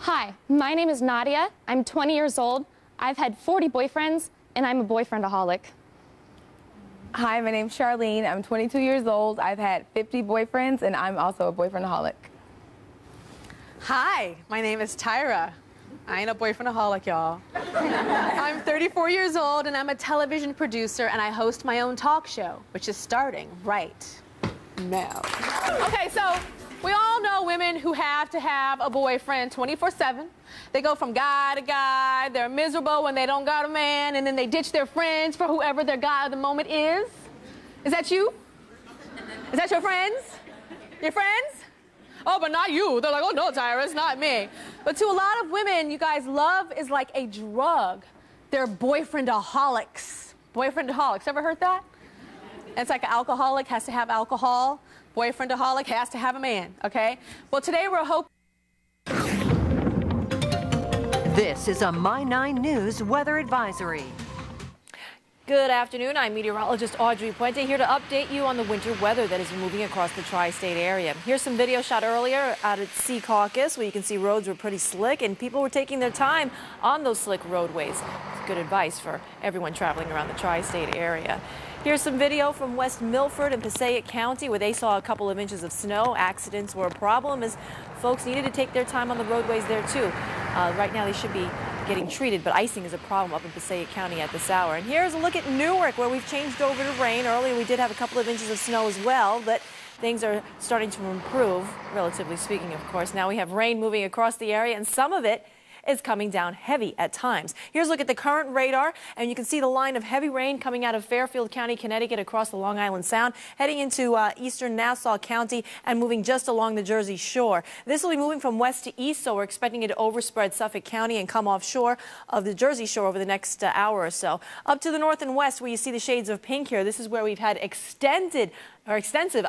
Hi, my name is Nadia. I'm 20 years old. I've had 40 boyfriends, and I'm a boyfriend-aholic. Hi, my name's Charlene. I'm 22 years old. I've had 50 boyfriends, and I'm also a boyfriend-aholic. Hi, my name is Tyra. I ain't a boyfriend-aholic, y'all. I'm 34 years old, and I'm a television producer, and I host my own talk show, which is starting right now. Okay, so we all know women who have to have a boyfriend 24/7. They go from guy to guy. They're miserable when they don't got a man, and then they ditch their friends for whoever their guy of the moment is. Is that you? Is that your friends? Your friends? Oh, but not you. They're like, oh, no, Tyra, it's not me. But to a lot of women, you guys, love is like a drug. They're boyfriend-aholics. Boyfriend-aholics. Ever heard that? It's like an alcoholic has to have alcohol. Boyfriend-aholic has to have a man, okay? Well, today we're hoping... This is a My 9 News weather advisory. Good afternoon. I'm meteorologist Audrey Puente here to update you on the winter weather that is moving across the tri-state area. Here's some video shot earlier out at Sea Caucus where you can see roads were pretty slick and people were taking their time on those slick roadways. It's good advice for everyone traveling around the tri-state area. Here's some video from West Milford and Passaic County where they saw a couple of inches of snow. Accidents were a problem as folks needed to take their time on the roadways there too. Right now they should be getting treated, but icing is a problem up in Passaic County at this hour. And here's a look at Newark where we've changed over to rain. Earlier we did have a couple of inches of snow as well, but things are starting to improve, relatively speaking, of course. Now we have rain moving across the area and some of it is coming down heavy at times. Here's a look at the current radar, and you can see the line of heavy rain coming out of Fairfield County, Connecticut, across the Long Island Sound, heading into eastern Nassau County and moving just along the Jersey Shore. This will be moving from west to east, so we're expecting it to overspread Suffolk County and come offshore of the Jersey Shore over the next hour or so. Up to the north and west, where you see the shades of pink here, this is where we've had extensive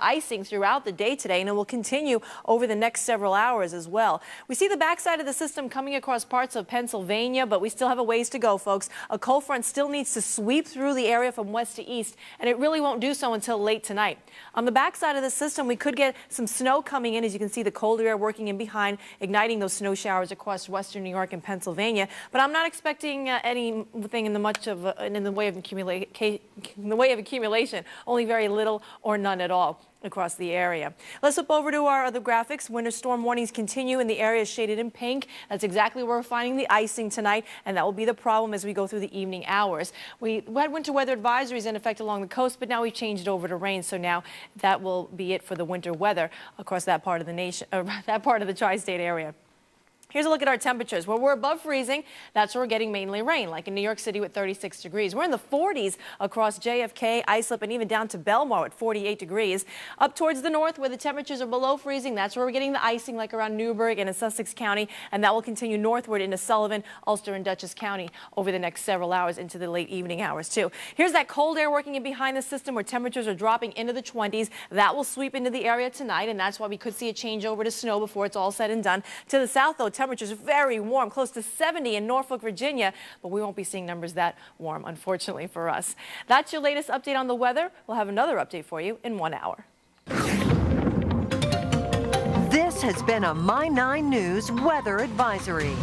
icing throughout the day today, and it will continue over the next several hours as well. We see the backside of the system coming across parts of Pennsylvania, but we still have a ways to go, folks. A cold front still needs to sweep through the area from west to east, and it really won't do so until late tonight. On the backside of the system, we could get some snow coming in. As you can see, the colder air working in behind, igniting those snow showers across western New York and Pennsylvania. But I'm not expecting anything in the way of accumulation. Only very little or none at all across the area. Let's flip over to our other graphics. Winter storm warnings continue in the areas shaded in pink. That's exactly where we're finding the icing tonight, and that will be the problem as we go through the evening hours. We had winter weather advisories in effect along the coast, but now we've changed over to rain, so now that will be it for the winter weather across that part of the nation, that part of the tri-state area. Here's a look at our temperatures. Where we're above freezing, that's where we're getting mainly rain, like in New York City with 36 degrees. We're in the 40s across JFK, Islip, and even down to Belmar at 48 degrees. Up towards the north where the temperatures are below freezing, that's where we're getting the icing, like around Newburgh and in Sussex County, and that will continue northward into Sullivan, Ulster, and Dutchess County over the next several hours into the late evening hours, too. Here's that cold air working in behind the system where temperatures are dropping into the 20s. That will sweep into the area tonight, and that's why we could see a change over to snow before it's all said and done. To the south, though, temperatures are very warm, close to 70 in Norfolk, Virginia, but we won't be seeing numbers that warm, unfortunately, for us. That's your latest update on the weather. We'll have another update for you in 1 hour. This has been a My 9 News weather advisory.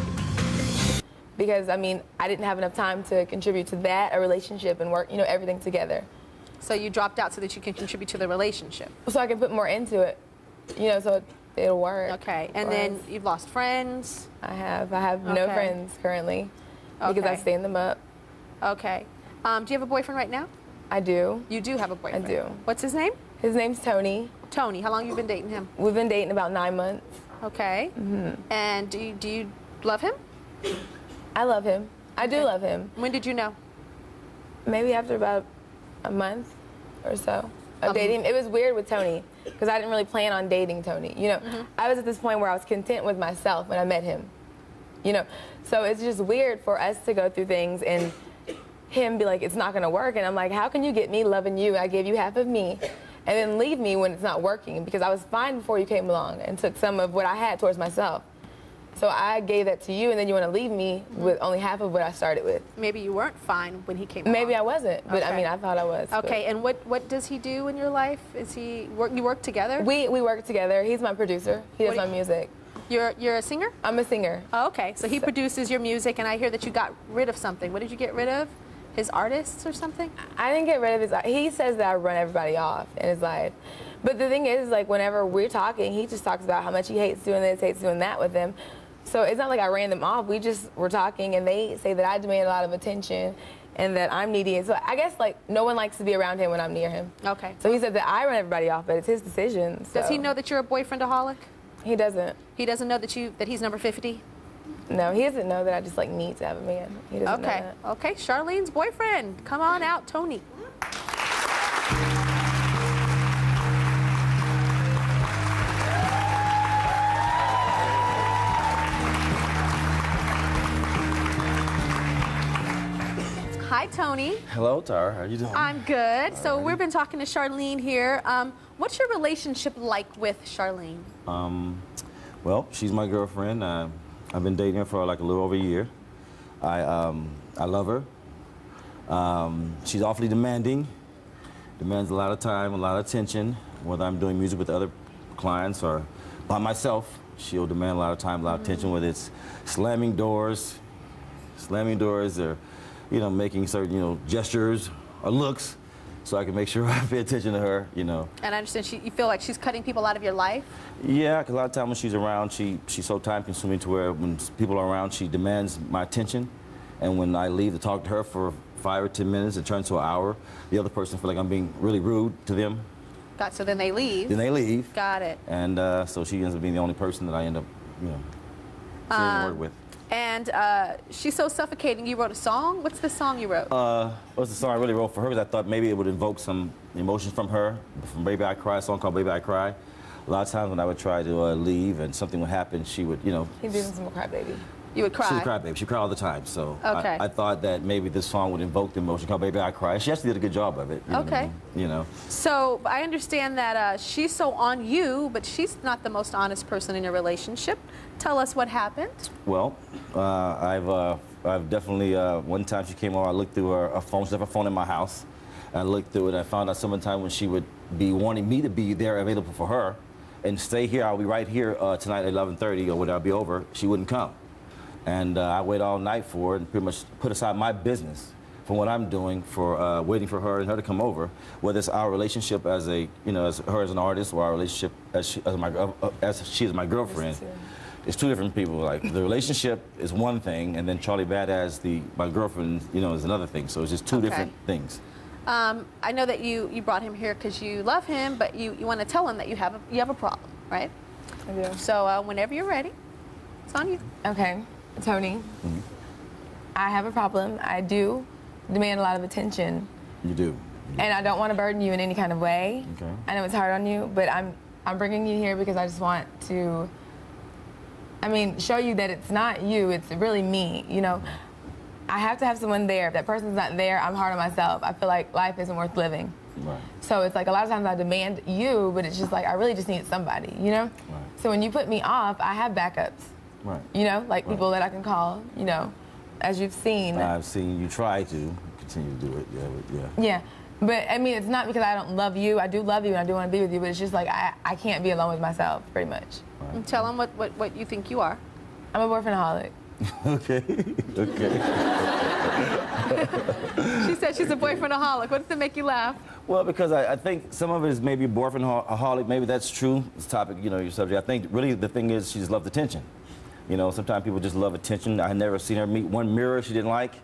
Because, I mean, I didn't have enough time to contribute to that, a relationship, and work, everything together. So you dropped out so that you can contribute to the relationship? So I can put more into it, so it'll work. Okay, and then you've lost friends? I have no friends currently because I stand them up. Okay. Do you have a boyfriend right now? I do. You do have a boyfriend? I do. What's his name? His name's Tony. Tony. How long have you been dating him? We've been dating about 9 months. Okay. And do you love him? I love him. I do love him. When did you know? Maybe after about a month or so of dating. It was weird with Tony because I didn't really plan on dating Tony. I was at this point where I was content with myself when I met him. So it's just weird for us to go through things and him be like, it's not going to work. And I'm like, how can you get me loving you? I gave you half of me and then leave me when it's not working, because I was fine before you came along and took some of what I had towards myself. So I gave that to you, and then you want to leave me with only half of what I started with. Maybe you weren't fine when he came Maybe along. I wasn't, but I mean, I thought I was. Okay, and what does he do in your life? Is he you work together? We work together. He's my producer. He does my music. You're a singer? I'm a singer. Oh, okay. So he produces your music, and I hear that you got rid of something. What did you get rid of? His artists or something? I didn't get rid of his. He says that I run everybody off in his life. But the thing is, like, whenever we're talking, he just talks about how much he hates doing this, hates doing that with them. So it's not like I ran them off. We just were talking, and they say that I demand a lot of attention and that I'm needy. And so I guess, like, no one likes to be around him when I'm near him. Okay. So he said that I run everybody off, but it's his decision. So. Does he know that you're a boyfriendaholic? He doesn't. He doesn't know that he's number 50? No, he doesn't know that I just, like, need to have a man. He doesn't know that. Okay, Charlene's boyfriend. Come on out, Tony. Hi, Tony. Hello, Tara. How are you doing? I'm good. So we've been talking to Charlene here. What's your relationship like with Charlene? Well, she's my girlfriend. I've been dating her for like a little over a year. I love her. She's awfully demanding. Demands a lot of time, a lot of attention. Whether I'm doing music with other clients or by myself, she'll demand a lot of time, a lot of attention. Whether it's slamming doors, or making certain gestures or looks, so I can make sure I pay attention to her. And I understand you feel like she's cutting people out of your life? Yeah, because a lot of times when she's around, she's so time-consuming to where when people are around, she demands my attention. And when I leave to talk to her for 5 or 10 minutes, it turns to an hour. The other person feels like I'm being really rude to them. So then they leave. Got it. And so she ends up being the only person that I end up, sharing the word with. And she's so suffocating. You wrote a song? What's the song you wrote? What's the song I really wrote for her? Because I thought maybe it would invoke some emotions from her. From Baby I Cry, a song called Baby I Cry. A lot of times when I would try to leave and something would happen, she would, He's doing some cry baby. You would cry? She's a crybaby. She cried all the time. So okay. I thought that maybe this song would invoke the emotion called Baby I Cry. She actually did a good job of it. Okay. So I understand that she's so on you, but she's not the most honest person in your relationship. Tell us what happened. Well, I've definitely, one time she came over, I looked through her phone. She left her phone in my house. I looked through it, and I found out sometimes when she would be wanting me to be there available for her and stay here, I'll be right here tonight at 11:30 or when I'll be over, she wouldn't come. And I wait all night for it and pretty much put aside my business from what I'm doing for waiting for her and her to come over, whether it's our relationship as a, as her as an artist or our relationship as she is my girlfriend. It's two different people. Like the relationship is one thing, and then Charlie Bad as my girlfriend, is another thing. So it's just two different things. I know that you brought him here because you love him, but you want to tell him that you have a problem, right? I do. So whenever you're ready, it's on you. Okay. Tony, I have a problem. I do demand a lot of attention. You do. And I don't want to burden you in any kind of way. Okay. I know it's hard on you, but I'm bringing you here because I just want to, show you that it's not you, it's really me, I have to have someone there. If that person's not there, I'm hard on myself. I feel like life isn't worth living. Right. So it's like a lot of times I demand you, but it's just like I really just need somebody, Right. So when you put me off, I have backups. Right. People that I can call, as you've seen. I've seen you try to continue to do it, yeah. Yeah, but it's not because I don't love you. I do love you and I do want to be with you, but it's just like I can't be alone with myself, pretty much. Right. And tell them what you think you are. I'm a boyfriendaholic. Okay. She said she's a boyfriendaholic. What does it make you laugh? Well, because I think some of it is maybe boyfriendaholic. Maybe that's true. This topic, your subject. I think really the thing is she just loves attention. Sometimes people just love attention. I had never seen her meet one mirror she didn't like.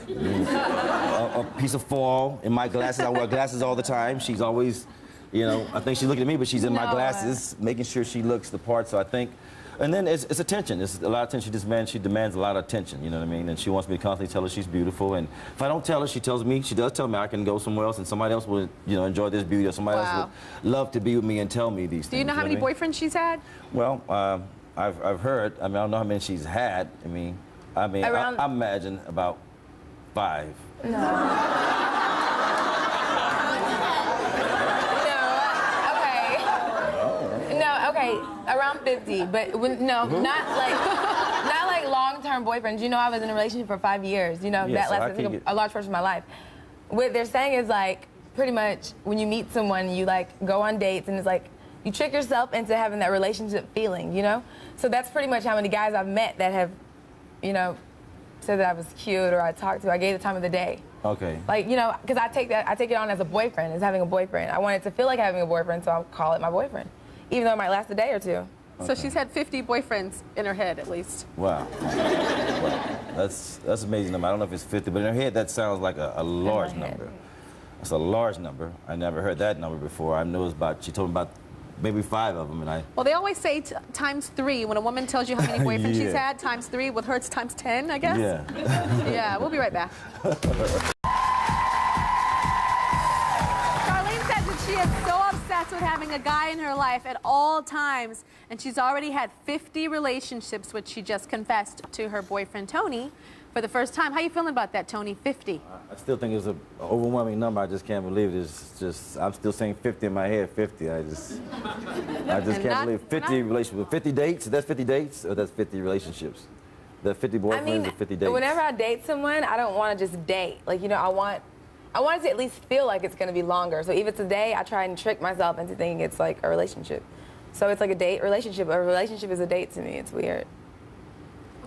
A piece of foil in my glasses. I wear glasses all the time. She's always, I think she's looking at me, but she's in my glasses, making sure she looks the part. So I think, and then it's attention. It's a lot of attention. She demands a lot of attention, you know what I mean? And she wants me to constantly tell her she's beautiful. And if I don't tell her, she does tell me I can go somewhere else and somebody else will, enjoy this beauty, or somebody else would love to be with me and tell me these things. Do you know how many boyfriends she's had? Well, I've heard. I don't know how many she's had. I imagine about 5. Okay, around 50, but not like long-term boyfriends. I was in a relationship for 5 years. That lasted a large portion of my life. What they're saying is like pretty much when you meet someone, you like go on dates, and it's like you trick yourself into having that relationship feeling, you know? So that's pretty much how many guys I've met that have, you know, said that I was cute or I talked to. I gave the time of the day. Okay. Like, you know, because I take it on as a boyfriend, as having a boyfriend. I want it to feel like having a boyfriend, so I'll call it my boyfriend, even though it might last a day or two. So she's had 50 boyfriends in her head, at least. Wow. That's amazing number. I don't know if it's 50, but in her head that sounds like a large number. That's a large number. I never heard that number before. I knew it was about, she told me about maybe 5 of them, and I... Well, they always say times 3. When a woman tells you how many boyfriends she's Yeah. had, times 3. With her, it's times 10, I guess? Yeah. Yeah, we'll be right back. Charlene says that she is so obsessed with having a guy in her life at all times, and she's already had 50 relationships, which she just confessed to her boyfriend, Tony, for the first time. How you feeling about that, Tony? 50? I still think it's an overwhelming number. I just can't believe it. It's just, I'm still saying 50 in my head, 50. I just can't believe 50 relationships. 50 dates? That's 50 dates, or that's 50 relationships? That's 50 boyfriends or 50 dates? Whenever I date someone, I don't want to just date. Like, you know, I want it to at least feel like it's going to be longer. So if it's a day, I try and trick myself into thinking it's like a relationship. So it's like a date relationship. A relationship is a date to me. It's weird.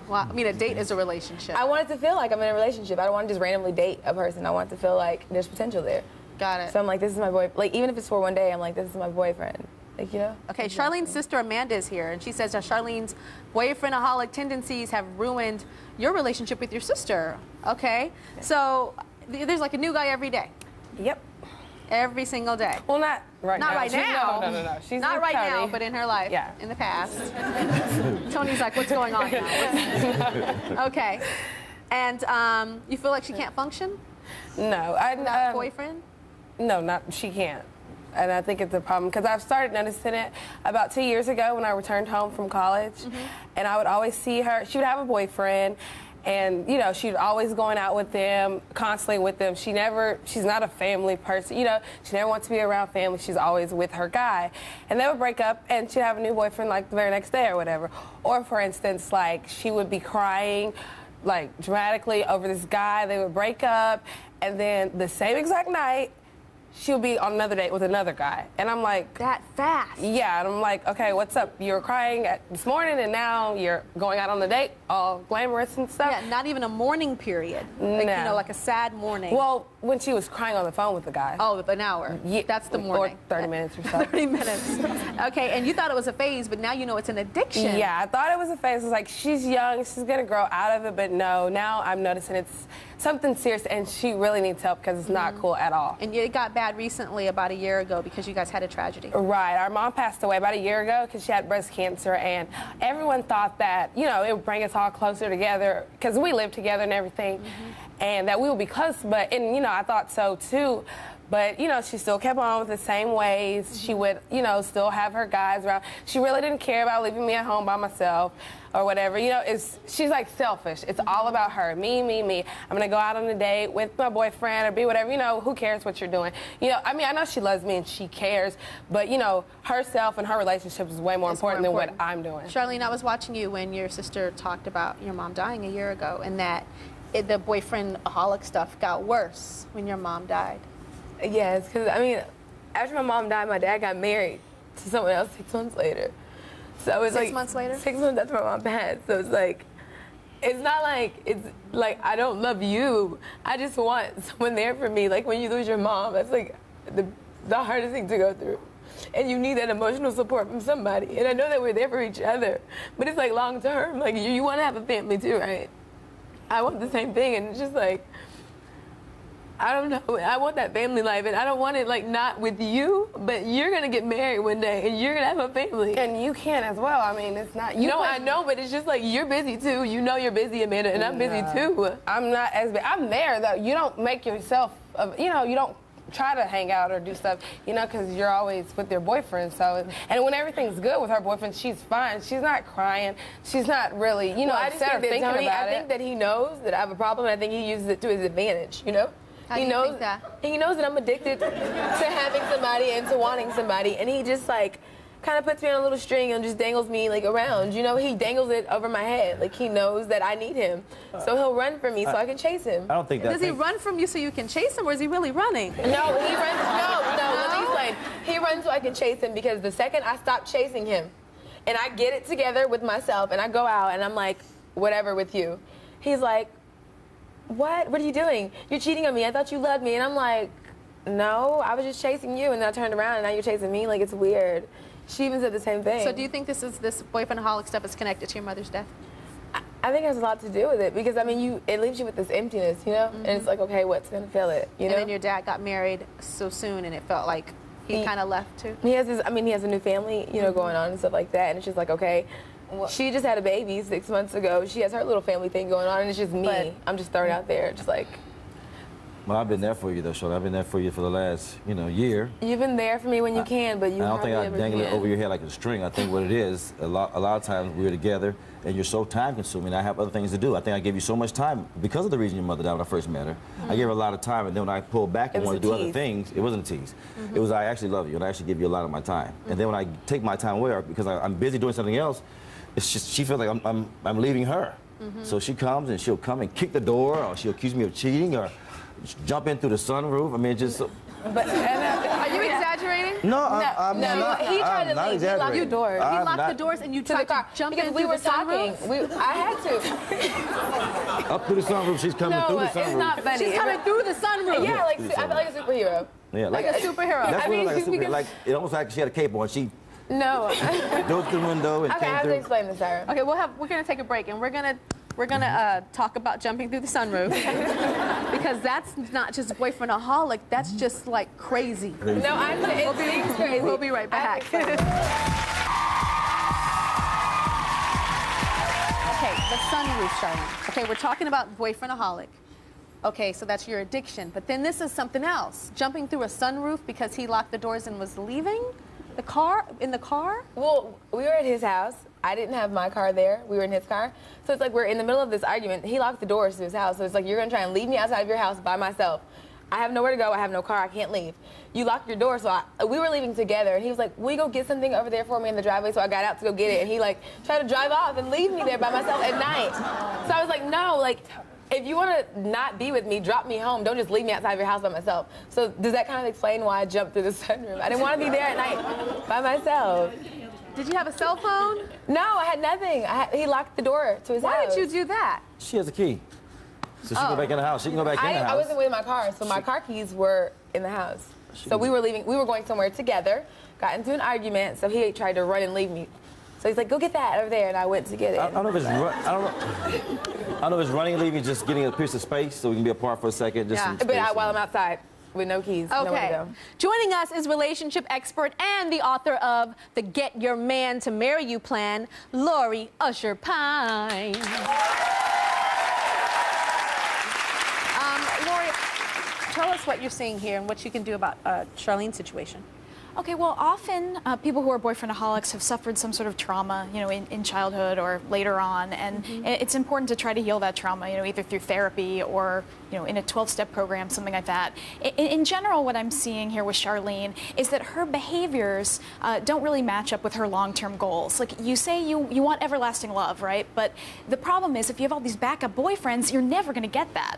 Well, I mean, a date is a relationship. I want it to feel like I'm in a relationship. I don't want to just randomly date a person. I want it to feel like there's potential there. Got it. So I'm like, this is my boy. Like, even if it's for one day, I'm like, this is my boyfriend. Like, you know? Okay, Charlene's sister Amanda is here, and she says that Charlene's boyfriend-aholic tendencies have ruined your relationship with your sister. Okay, so there's like a new guy every day. Yep. Every single day. Well, not right now. Not right now. No. She's not with right Tony. now, but in her life. Yeah. In the past. Tony's like, what's going on now? Okay. And you feel like she can't function? No, Not boyfriend? No, she can't. And I think it's a problem because I've started noticing it about 2 years ago when I returned home from college. And I would always see her. She would have a boyfriend. And, you know, she'd always going out with them, constantly with them. She's not a family person, you know. She never wants to be around family. She's always with her guy. And they would break up, and she'd have a new boyfriend, like, the very next day or whatever. Or, for instance, like, she would be crying, like, dramatically over this guy. They would break up, and then the same exact night, she would be on another date with another guy. And I'm like... That fast? Yeah, and I'm like, okay, what's up? You were crying this morning, and now you're going out on the date, all glamorous and stuff? Yeah, not even a mourning period. Like, No. you know, like a sad morning. Well, when she was crying on the phone with the guy. Oh, an hour. Yeah, That's the morning. Or 30 minutes or so. 30 minutes. Okay, and you thought it was a phase, but now you know it's an addiction. Yeah, I thought it was a phase. It was like, she's young, she's gonna grow out of it, but no, now I'm noticing it's something serious, and she really needs help because it's not cool at all. And it got bad recently, about a year ago, because you guys had a tragedy. Right, our mom passed away about a year ago because she had breast cancer, and everyone thought that, you know, it would bring us all closer together because we lived together and everything, and that we would be close, and, you know, I thought so too. But, you know, she still kept on with the same ways. She would, you know, still have her guys around. She really didn't care about leaving me at home by myself or whatever. You know, she's like selfish. It's all about her. Me, me, me. I'm going to go out on a date with my boyfriend or be whatever. You know, who cares what you're doing? You know, I mean, I know she loves me and she cares. But, you know, herself and her relationship is way more important than what I'm doing. Charlene, I was watching you when your sister talked about your mom dying a year ago, and that the boyfriend-aholic stuff got worse when your mom died. Yes, because, I mean, after my mom died, my dad got married to someone else 6 months later. So it's 6 months later? 6 months after my mom passed. So it's like, it's not like, it's like, I don't love you. I just want someone there for me. Like, when you lose your mom, that's like the hardest thing to go through. And you need that emotional support from somebody. And I know that we're there for each other. But it's like long term. Like, you want to have a family too, right? I want the same thing. And it's just like, I don't know. I want that family life, and I don't want it, like, not with you, but you're going to get married one day, and you're going to have a family. And you can as well. I mean, it's not... You know, I know, but it's just like, you're busy, too. You know you're busy, Amanda, and I'm busy, too. I'm not as busy. I'm there, though. You don't make yourself... You know, you don't try to hang out or do stuff, you know, because you're always with your boyfriend. So, and when everything's good with her boyfriend, she's fine. She's not crying. She's not really, you know, upset or thinking about it. I think that he knows that I have a problem, and I think he uses it to his advantage, you know? How do you think that? He knows that I'm addicted to having somebody and to wanting somebody, and he just, like, kind of puts me on a little string and just dangles me, like, around. You know, he dangles it over my head. Like, he knows that I need him. So he'll run from me so I can chase him. I don't think that... Does he run from you so you can chase him, or is he really running? No, he runs... No, let me explain. explain. He runs so I can chase him because the second I stop chasing him and I get it together with myself and I go out and I'm like, whatever with you, he's like, what? What are you doing? You're cheating on me. I thought you loved me. And I'm like, no, I was just chasing you. And then I turned around and now you're chasing me. Like, it's weird. She even said the same thing. So do you think this boyfriend-aholic stuff is connected to your mother's death? I think it has a lot to do with it because, I mean, it leaves you with this emptiness, you know? And it's like, okay, what's going to fill it, you know? And then your dad got married so soon and it felt like he kind of left too? He has he has a new family, you know, going on and stuff like that. And it's just like, okay, she just had a baby 6 months ago. She has her little family thing going on and it's just me. But, I'm just thrown out there, just like. Well, I've been there for you, though, Charlotte. I've been there for you for the last, year. You've been there for me when you can, but you I don't hardly think I ever dangle it can. over your head like a string. I think what it is, a lot of times we're together and you're so time-consuming. I have other things to do. I think I gave you so much time because of the reason your mother died when I first met her. I gave her a lot of time, and then when I pulled back and wanted to do other things, it wasn't a tease. It was I actually love you, and I actually give you a lot of my time. And then when I take my time away, because I'm busy doing something else, it's just she feels like I'm leaving her. So she comes and she'll come and kick the door, or she'll accuse me of cheating, or jump in through the sunroof. I mean, just. But, Are you exaggerating? No, I'm not. He tried to not leave. He locked your exaggerating. doors. He I'm locked the not- doors and you To the tried car. to jump because in we through were the sunroof? talking. I had to. Up through the sunroof, she's coming through the sunroof. It's not funny. She's coming through the sunroof. Yeah, like I feel like a superhero. Yeah, Like a superhero. That's I what mean, like a superhero. because- Like it almost like she had a cape on. She No. dove through the window and Okay, I came have to through. explain this, Sarah. Okay, we're gonna take a break and we're gonna talk about jumping through the sunroof because that's not just boyfriend-aholic. That's just like crazy. No, it's crazy. We'll be right back. Okay, the sunroof, Charlene. Okay, we're talking about boyfriend-aholic. Okay, so that's your addiction. But then this is something else. Jumping through a sunroof because he locked the doors and was leaving in the car? Well, we were at his house. I didn't have my car there. We were in his car. So it's like we're in the middle of this argument. He locked the doors to his house. So it's like, you're going to try and leave me outside of your house by myself. I have nowhere to go. I have no car. I can't leave. You locked your door. So we were leaving together. And he was like, will you go get something over there for me in the driveway? So I got out to go get it. And he like tried to drive off and leave me there by myself at night. So I was like, no, like, if you want to not be with me, drop me home. Don't just leave me outside of your house by myself. So does that kind of explain why I jumped through the sunroof? I didn't want to be there at night by myself. Did you have a cell phone? No, I had nothing. He locked the door to his house. Why did you do that? She has a key. So she can go back in the house. She can go back in the house. I wasn't with my car, so my car keys were in the house. So we were leaving. We were going somewhere together. Got into an argument. So he tried to run and leave me. So he's like, go get that over there, and I went to get it. I don't know if it's I don't know if it's running and leaving, just getting a piece of space so we can be apart for a second. Just Yeah. some But space. while I'm outside with no keys, nowhere to Okay. go. Joining us is relationship expert and the author of the Get Your Man to Marry You plan, Lori Usher Pine. Lori, tell us what you're seeing here and what you can do about Charlene's situation. Okay, well, often people who are boyfriend-aholics have suffered some sort of trauma, in childhood or later on, and it's important to try to heal that trauma, either through therapy or, in a 12-step program, something like that. In general, what I'm seeing here with Charlene is that her behaviors don't really match up with her long-term goals. Like, you say you want everlasting love, right? But the problem is, if you have all these backup boyfriends, you're never going to get that.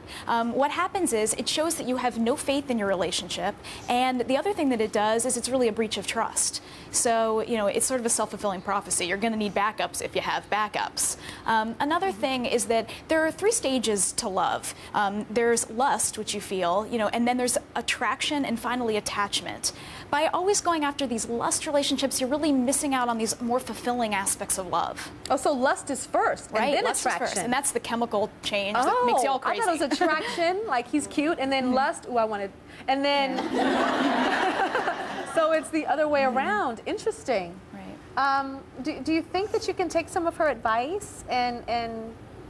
What happens is it shows that you have no faith in your relationship, and the other thing that it does is it's really a breach of trust. So, it's sort of a self-fulfilling prophecy. You're going to need backups if you have backups. Another thing is that there are 3 stages to love. There's lust, which you feel, and then there's attraction and finally attachment. By always going after these lust relationships, you're really missing out on these more fulfilling aspects of love. Oh, so lust is first, Right? and then Lust is attraction. first, and that's the chemical change that makes you all crazy. I thought it was attraction, like he's cute, and then lust, ooh, I wanted, and then, so it's the other way around. Interesting. Right. Do you think that you can take some of her advice and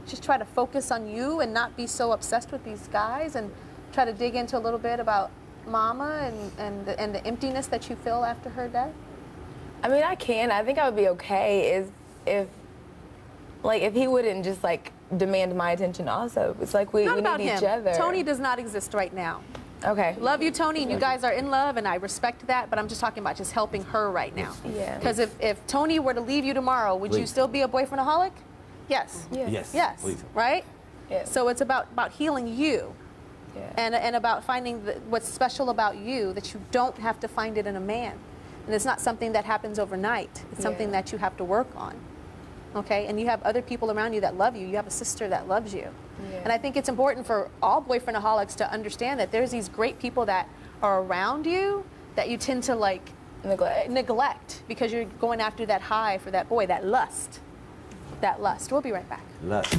just try to focus on you and not be so obsessed with these guys and try to dig into a little bit about Mama and the emptiness that you feel after her death? I mean, I can. I think I would be okay if he wouldn't just demand my attention also. It's like we Not need about him. each other. Tony does not exist right now. Okay. Love you, Tony, and you guys are in love, and I respect that, but I'm just talking about just helping her right now. Yeah. Because if Tony were to leave you tomorrow, would you Please. still be a boyfriend-aholic? Yes. Yeah. Yes. Yes. Please. Right? Yes. So it's about healing you. and about finding what's special about you, that you don't have to find it in a man. And it's not something that happens overnight. It's something that you have to work on. Okay? And you have other people around you that love you. You have a sister that loves you. And I think it's important for all boyfriendaholics to understand that there's these great people that are around you that you tend to like neglect because you're going after that high for that boy, that lust. We'll be right back. Lust.